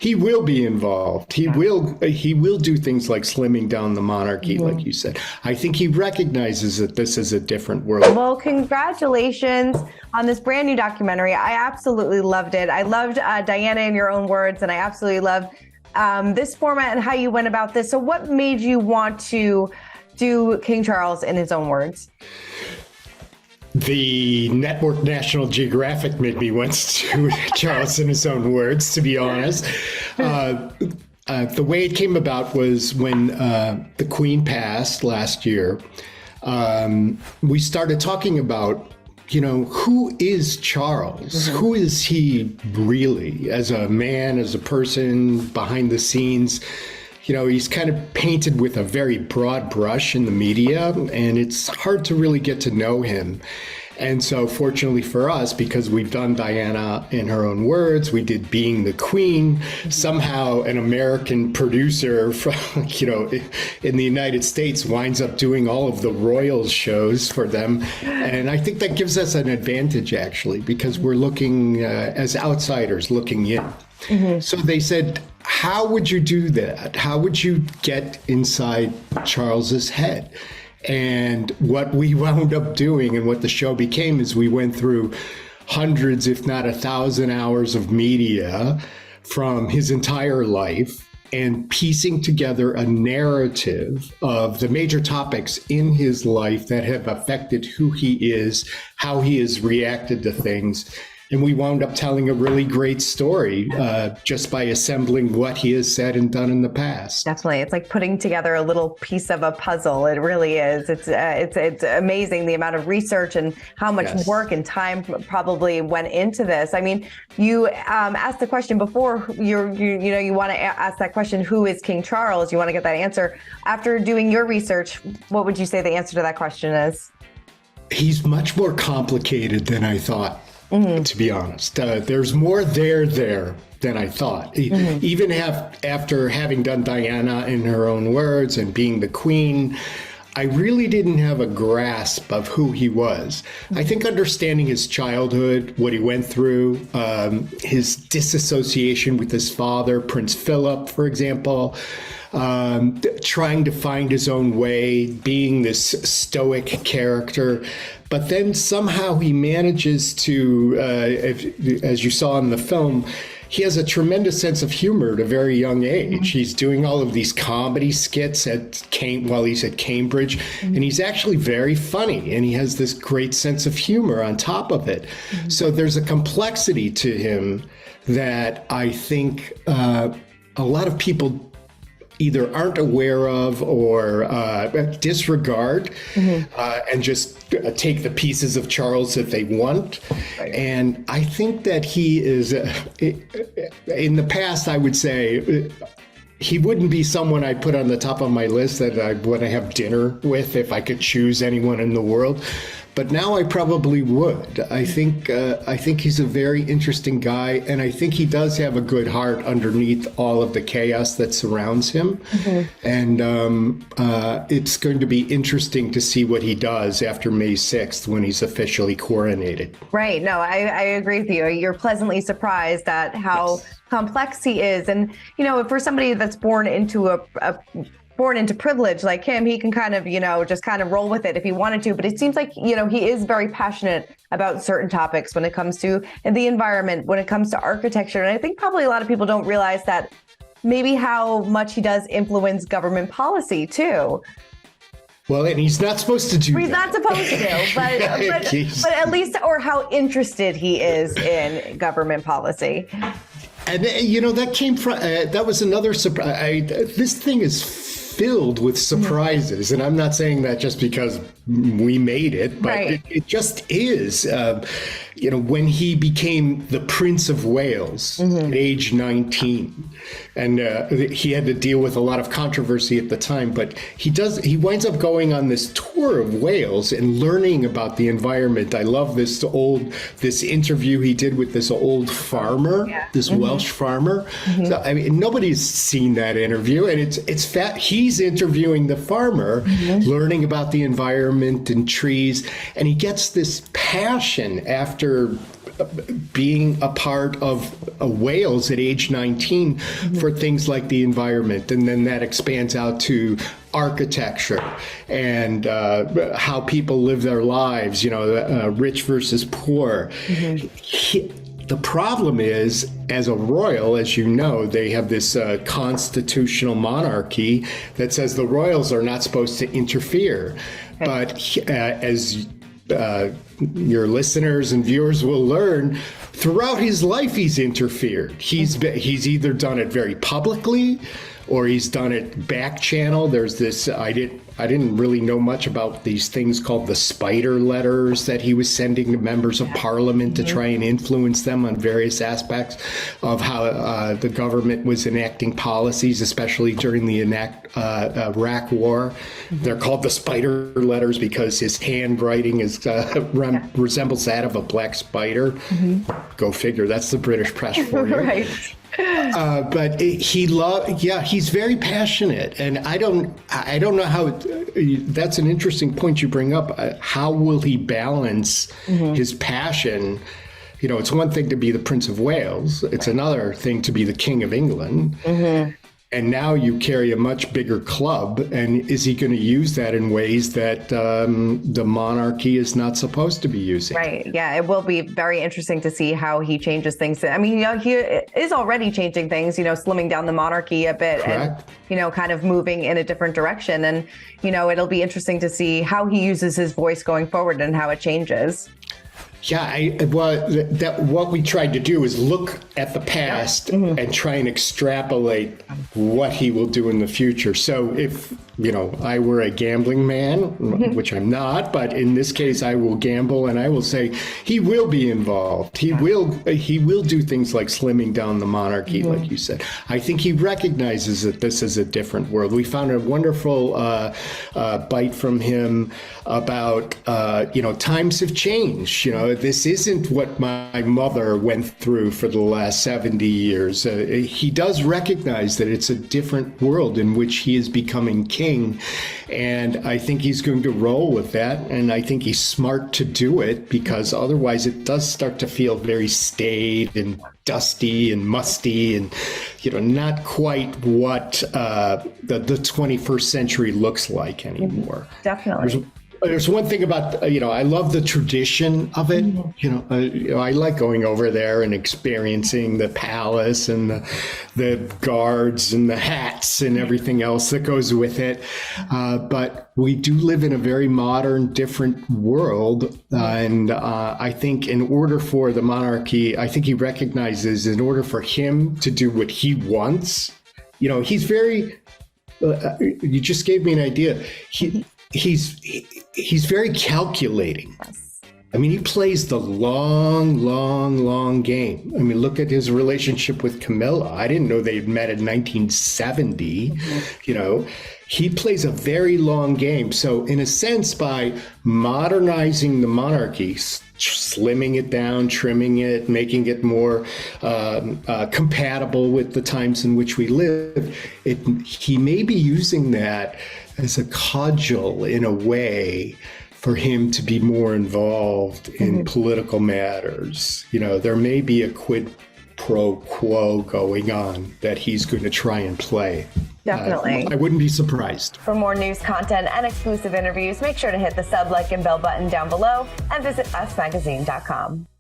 He will be involved. He will do things like slimming down the monarchy, like you said. I think he recognizes that this is a different world. Well, congratulations on this brand new documentary. I absolutely loved it. I loved Diana in your own words, and I absolutely loved this format and how you went about this. So what made you want to do King Charles in his own words? The network National Geographic made me want to Charles in his own words, to be honest. The way it came about was when the Queen passed last year. We started talking about, who is Charles? Who is he really as a man, as a person behind the scenes? He's kind of painted with a very broad brush in the media, and it's hard to really get to know him. And so fortunately for us, because we've done Diana in her own words, we did Being the Queen, somehow an American producer from, in the United States winds up doing all of the royals shows for them. And I think that gives us an advantage, actually, because we're looking as outsiders looking in. So they said, how would you do that? How would you get inside Charles's head? And what we wound up doing and what the show became is we went through hundreds, if not 1,000 hours of media from his entire life and piecing together a narrative of the major topics in his life that have affected who he is, how he has reacted to things. And we wound up telling a really great story just by assembling what he has said and done in the past. Definitely. It's like putting together a little piece of a puzzle. It really is. It's amazing the amount of research and how much work and time probably went into this. I mean, you asked the question before, you want to ask that question, who is King Charles? You want to get that answer. After doing your research, what would you say the answer to that question is? He's much more complicated than I thought. To be honest, there's more there than I thought. Even after having done Diana in her own words and Being the Queen, I really didn't have a grasp of who he was. I think understanding his childhood, what he went through, his disassociation with his father, Prince Philip, for example, trying to find his own way, being this stoic character. But then somehow he manages to, as you saw in the film, he has a tremendous sense of humor at a very young age. He's doing all of these comedy skits while he's at Cambridge, and he's actually very funny, and he has this great sense of humor on top of it. So there's a complexity to him that I think a lot of people either aren't aware of or disregard and just take the pieces of Charles that they want. Right. And I think that he is, in the past, I would say, he wouldn't be someone I put on the top of my list that I want to have dinner with if I could choose anyone in the world. But now I probably would. I think he's a very interesting guy, and I think he does have a good heart underneath all of the chaos that surrounds him. And it's going to be interesting to see what he does after May 6th when he's officially coronated. Right. No, I agree with you. You're pleasantly surprised at how complex he is. And, for somebody that's born into privilege like him, he can kind of, just kind of roll with it if he wanted to. But it seems like, he is very passionate about certain topics when it comes to the environment, when it comes to architecture. And I think probably a lot of people don't realize that maybe how much he does influence government policy too. Well, and he's not supposed to do that. He's not supposed to, but at least, or how interested he is in government policy. And, that came from, that was another surprise. This thing is filled with surprises. And I'm not saying that just because we made it, but it just is. When he became the Prince of Wales at age 19, and he had to deal with a lot of controversy at the time, but he winds up going on this tour of Wales and learning about the environment. I love this interview he did with this old farmer, this Welsh farmer. So, I mean, nobody's seen that interview, and it's fat. He's interviewing the farmer, learning about the environment and trees, and he gets this passion after being a part of Wales at age 19 for things like the environment. And then that expands out to architecture and how people live their lives, rich versus poor. The problem is, as a royal, as you know, they have this constitutional monarchy that says the royals are not supposed to interfere. Okay. But as your listeners and viewers will learn, throughout his life he's interfered. He's either done it very publicly or he's done it back channel. There's this, I didn't really know much about these things called the spider letters that he was sending to members of parliament to try and influence them on various aspects of how the government was enacting policies, especially during the Iraq War. They're called the spider letters because his handwriting resembles that of a black spider. Go figure. That's the British press for you. Right. But he's very passionate, and I don't know how. That's an interesting point you bring up. How will he balance his passion? It's one thing to be the Prince of Wales. It's another thing to be the King of England. And now you carry a much bigger club. And is he going to use that in ways that the monarchy is not supposed to be using? Right. Yeah. It will be very interesting to see how he changes things. I mean, he is already changing things, slimming down the monarchy a bit. Correct. And, kind of moving in a different direction. And, it'll be interesting to see how he uses his voice going forward and how it changes. Yeah, what we tried to do is look at the past and try and extrapolate what he will do in the future. So if, I were a gambling man, which I'm not, but in this case, I will gamble and I will say he will be involved. He will do things like slimming down the monarchy, like you said. I think he recognizes that this is a different world. We found a wonderful bite from him about, times have changed. This isn't what my mother went through for the last 70 years. He does recognize that it's a different world in which he is becoming king. And I think he's going to roll with that. And I think he's smart to do it because otherwise it does start to feel very staid and dusty and musty and, not quite what the 21st century looks like anymore. Definitely. There's one thing about, I love the tradition of it. I like going over there and experiencing the palace and the guards and the hats and everything else that goes with it. But we do live in a very modern, different world. And I think in order for the monarchy, I think he recognizes in order for him to do what he wants, he's very, you just gave me an idea. He's very calculating. Yes. I mean, he plays the long game. I mean, look at his relationship with Camilla. I didn't know they had met in 1970. He plays a very long game. So in a sense, by modernizing the monarchy, slimming it down, trimming it, making it more compatible with the times in which we live, he may be using that as a cudgel in a way for him to be more involved in political matters. There may be a quid pro quo going on that he's going to try and play. Definitely. I wouldn't be surprised. For more news content and exclusive interviews, make sure to hit the sub, like, and bell button down below and visit usmagazine.com.